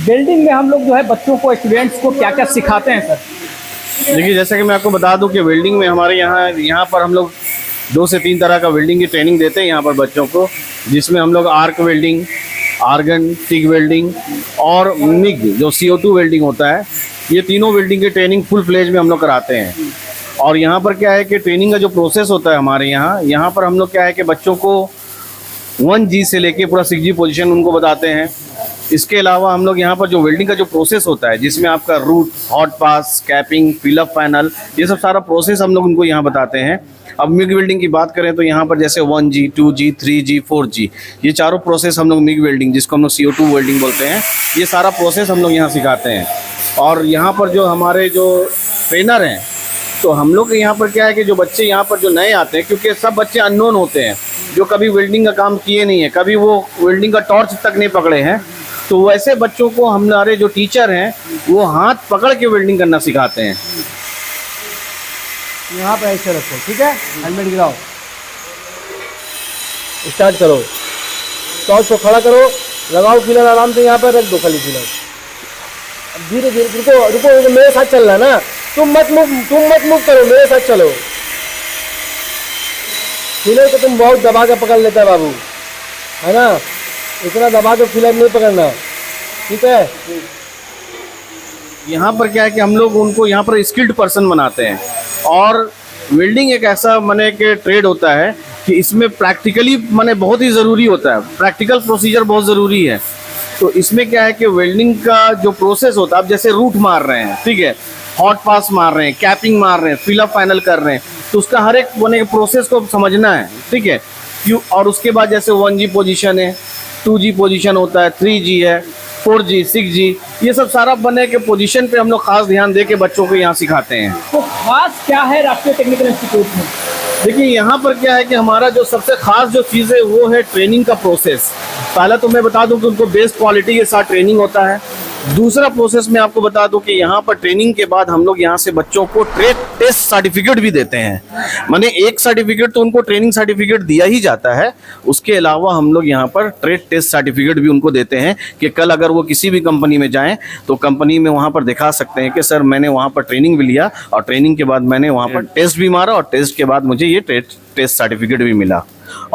Welding में हम लोग जो है बच्चों को, स्टूडेंट्स को क्या क्या सिखाते हैं सर? देखिए, जैसे कि मैं आपको बता दूं कि वेल्डिंग में हमारे यहाँ पर हम लोग 2 से 3 तरह का वेल्डिंग की ट्रेनिंग देते हैं यहाँ पर बच्चों को, जिसमें हम लोग arc welding, argon, TIG welding और मिग जो CO2 वेल्डिंग होता है, ये तीनों वेल्डिंग की ट्रेनिंग फुल फ्लेज में हम लोग कराते हैं। और यहाँ पर क्या है कि ट्रेनिंग का जो प्रोसेस होता है हमारे यहाँ पर हम लोग क्या है कि बच्चों को 1G से लेके पूरा 6G पोजीशन उनको बताते हैं। इसके अलावा हम लोग यहाँ पर जो वेल्डिंग का जो प्रोसेस होता है, जिसमें आपका रूट, हॉट पास, कैपिंग, फिलअप पैनल, ये सब सारा प्रोसेस हम लोग उनको यहाँ बताते हैं। अब मिग वेल्डिंग की बात करें तो यहाँ पर जैसे 1G, 2G, 3G, 4G, ये चारों प्रोसेस हम लोग मिग वेल्डिंग, जिसको हम लोग CO2 वेल्डिंग बोलते हैं, ये सारा प्रोसेस हम लोग यहाँ सिखाते हैं। और यहाँ पर जो हमारे जो ट्रेनर हैं, तो हम लोग यहाँ पर क्या है कि जो बच्चे यहाँ पर जो नए आते हैं, क्योंकि सब बच्चे अननोन होते हैं, जो कभी वेल्डिंग का काम किए नहीं है, कभी वो वेल्डिंग का टॉर्च तक नहीं पकड़े हैं, तो वैसे बच्चों को हमारे जो टीचर हैं वो हाथ पकड़ के वेल्डिंग करना सिखाते हैं। यहाँ पे ऐसे रखो, ठीक है, हेलमेट गिराओ, स्टार्ट करो, टॉर्च को खड़ा करो, लगाओ फिलर आराम से, यहाँ पर रख दो खाली फिलर। धीरे धीरे रुको रुको, मेरे साथ चल रहा है ना, तुम मत मूव करो, मेरे साथ चलो। फिलर को तुम बहुत दबा के पकड़ लेता है बाबू, है ना, इतना दबा के फिलर नहीं पकड़ना, ठीक है। यहाँ पर क्या है कि हम लोग उनको यहाँ पर स्किल्ड पर्सन बनाते हैं। और वेल्डिंग एक ऐसा माने कि ट्रेड होता है कि इसमें प्रैक्टिकली माने बहुत ही ज़रूरी होता है, प्रैक्टिकल प्रोसीजर बहुत ज़रूरी है। तो इसमें क्या है कि वेल्डिंग का जो प्रोसेस होता है, अब जैसे रूट मार रहे हैं, ठीक है, हॉट पास मार रहे हैं, कैपिंग मार रहे हैं, फिलअप फाइनल कर रहे हैं, तो उसका हर एक बने प्रोसेस को समझना है, ठीक है। क्यों, और उसके बाद जैसे 1G पोजीशन है, 2G पोजीशन होता है, 3G है, 4G, 6G, ये सब सारा बने के पोजीशन पे हम लोग खास ध्यान दे के बच्चों को यहाँ सिखाते हैं। तो खास क्या है राष्ट्रीय टेक्निकल इंस्टीट्यूट में? देखिए, यहाँ पर क्या है कि हमारा जो सबसे खास जो चीज़ है वो है ट्रेनिंग का प्रोसेस। पहला तो मैं बता दूं कि उनको बेस्ट क्वालिटी के साथ ट्रेनिंग होता है। दूसरा प्रोसेस मैं आपको बता दूं कि यहाँ पर ट्रेनिंग के बाद हम लोग यहाँ से बच्चों को ट्रेड टेस्ट सर्टिफिकेट भी देते हैं। माने एक सर्टिफिकेट तो उनको ट्रेनिंग सर्टिफिकेट दिया ही जाता है, उसके अलावा हम लोग यहाँ पर ट्रेड टेस्ट सर्टिफिकेट भी उनको देते हैं कि कल अगर वो किसी भी कंपनी में जाएं तो कंपनी में वहाँ पर दिखा सकते हैं कि सर मैंने वहाँ पर ट्रेनिंग भी लिया और ट्रेनिंग के बाद मैंने वहाँ पर टेस्ट भी मारा और टेस्ट के बाद मुझे ये टेस्ट सर्टिफिकेट भी मिला।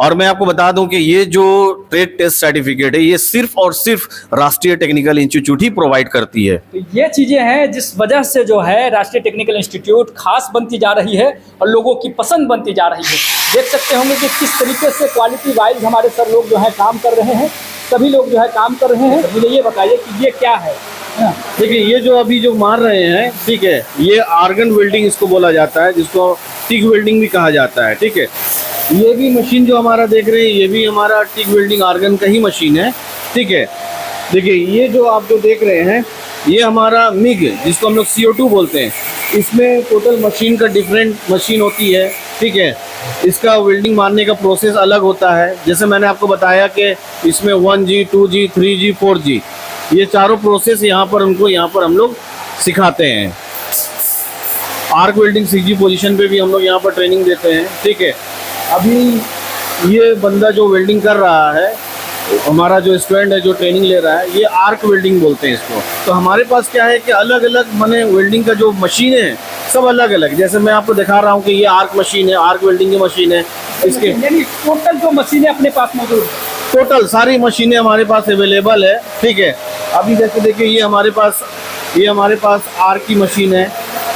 और मैं आपको बता दूं कि ये जो ट्रेड टेस्ट सर्टिफिकेट है ये सिर्फ और सिर्फ राष्ट्रीय टेक्निकल इंस्टीट्यूट ही प्रोवाइड करती है। तो ये चीज़ें हैं जिस वजह से जो है राष्ट्रीय टेक्निकल इंस्टीट्यूट खास बनती जा रही है और लोगों की पसंद बनती जा रही है। देख सकते होंगे कि किस तरीके से क्वालिटी वाइज हमारे सर लोग जो है काम कर रहे हैं, सभी लोग जो है काम कर रहे हैं। मुझे ये बताइए कि ये क्या है? देखिए, ये जो अभी जो मार रहे हैं, ठीक है, ये आर्गन वेल्डिंग इसको बोला जाता है, जिसको टिग वेल्डिंग भी कहा जाता है, ठीक है। ये भी मशीन जो हमारा देख रहे हैं ये भी हमारा टिग वेल्डिंग आर्गन का ही मशीन है, ठीक है। देखिए, ये जो आप जो देख रहे हैं ये हमारा मिग, जिसको हम लोग CO2 बोलते हैं, इसमें टोटल मशीन का डिफरेंट मशीन होती है, ठीक है। इसका वेल्डिंग मारने का प्रोसेस अलग होता है। जैसे मैंने आपको बताया कि इसमें 1G, 2G, 3G, 4G, ये चारों प्रोसेस यहाँ पर हम लोग सिखाते हैं। आर्क वेल्डिंग 6G पोजीशन पे भी हम लोग यहाँ पर ट्रेनिंग देते हैं, ठीक है। अभी ये बंदा जो वेल्डिंग कर रहा है, हमारा जो स्टूडेंट है जो ट्रेनिंग ले रहा है, ये आर्क वेल्डिंग बोलते हैं इसको। तो हमारे पास क्या है कि अलग अलग माने वेल्डिंग का जो मशीन है सब अलग अलग, जैसे मैं आपको दिखा रहा हूँ कि ये आर्क मशीन है, आर्क वेल्डिंग की मशीन है। इसके टोटल जो मशीनें अपने पास मौजूद है, टोटल सारी मशीनें हमारे पास अवेलेबल है, ठीक है। अभी जैसे देखिए ये हमारे पास आर्क की मशीन है,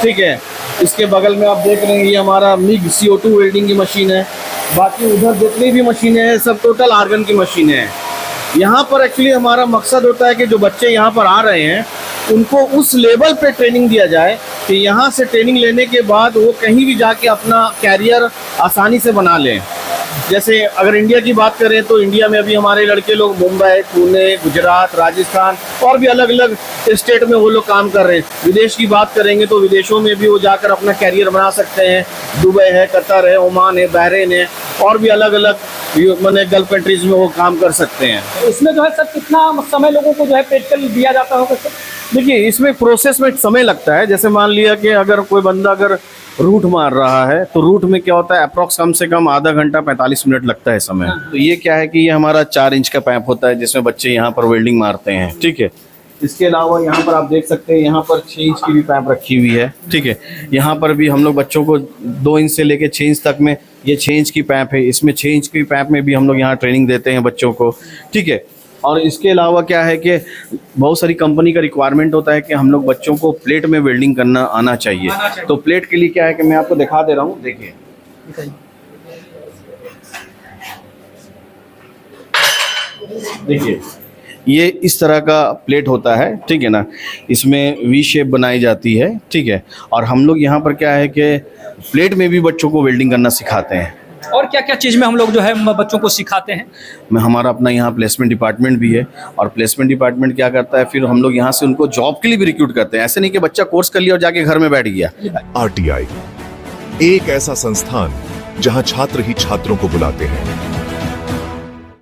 ठीक है। इसके बगल में आप देख रहे हैं ये हमारा मिग CO2 वेल्डिंग की मशीन है। बाकी उधर जितनी भी मशीनें हैं सब टोटल आर्गन की मशीनें हैं। यहाँ पर एक्चुअली हमारा मकसद होता है कि जो बच्चे यहाँ पर आ रहे हैं उनको उस लेवल पे ट्रेनिंग दिया जाए कि यहाँ से ट्रेनिंग लेने के बाद वो कहीं भी जाके अपना कैरियर आसानी से बना लें। जैसे अगर इंडिया की बात करें तो इंडिया में अभी हमारे लड़के लोग मुंबई, पुणे, गुजरात, राजस्थान और भी अलग अलग स्टेट में वो लोग काम कर रहे हैं। विदेश की बात करेंगे तो विदेशों में भी वो जाकर अपना कैरियर बना सकते हैं। दुबई है, कतर है, ओमान है, बहरीन है और भी अलग अलग मैंने गल्फ कंट्रीज में वो काम कर सकते हैं। इसमें जो है सर कितना समय लोगों को जो है प्रैक्टिकल दिया जाता होगा सर? देखिए, इसमें प्रोसेस में समय लगता है। जैसे मान लिया कि अगर कोई बंदा अगर रूट मार रहा है तो रूट में क्या होता है अप्रॉक्स कम से कम आधा घंटा 45 मिनट लगता है समय। तो ये क्या है कि ये हमारा 4 इंच का पाइप होता है जिसमें बच्चे यहाँ पर वेल्डिंग मारते हैं, ठीक है। इसके अलावा यहाँ पर आप देख सकते हैं, यहाँ पर 6 इंच की भी पैप रखी हुई है, ठीक है। यहाँ पर भी हम लोग बच्चों को 2 इंच से लेके 6 इंच तक में, ये 6 इंच की पैप है, इसमें 6 इंच की पैप में भी हम लोग यहाँ ट्रेनिंग देते हैं बच्चों को, ठीक है। और इसके अलावा क्या है कि बहुत सारी कंपनी का रिक्वायरमेंट होता है कि हम लोग बच्चों को प्लेट में वेल्डिंग करना आना चाहिए। तो प्लेट के लिए क्या है कि मैं आपको दिखा दे रहा हूँ, देखिए देखिए ये इस तरह का प्लेट होता है, ठीक है ना। इसमें वी शेप बनाई जाती है, ठीक है। और हम लोग यहाँ पर क्या है कि प्लेट में भी बच्चों को वेल्डिंग करना सिखाते हैं। और क्या क्या चीज़ में हम लोग जो है बच्चों को सिखाते हैं? हमारा अपना यहाँ प्लेसमेंट डिपार्टमेंट भी है, और प्लेसमेंट डिपार्टमेंट क्या करता है, फिर हम लोग यहाँ से उनको जॉब के लिए भी रिक्रूट करते हैं। ऐसे नहीं कि बच्चा कोर्स कर लिया और जाके घर में बैठ गया। RTI एक ऐसा संस्थान जहां छात्र ही छात्रों को बुलाते हैं।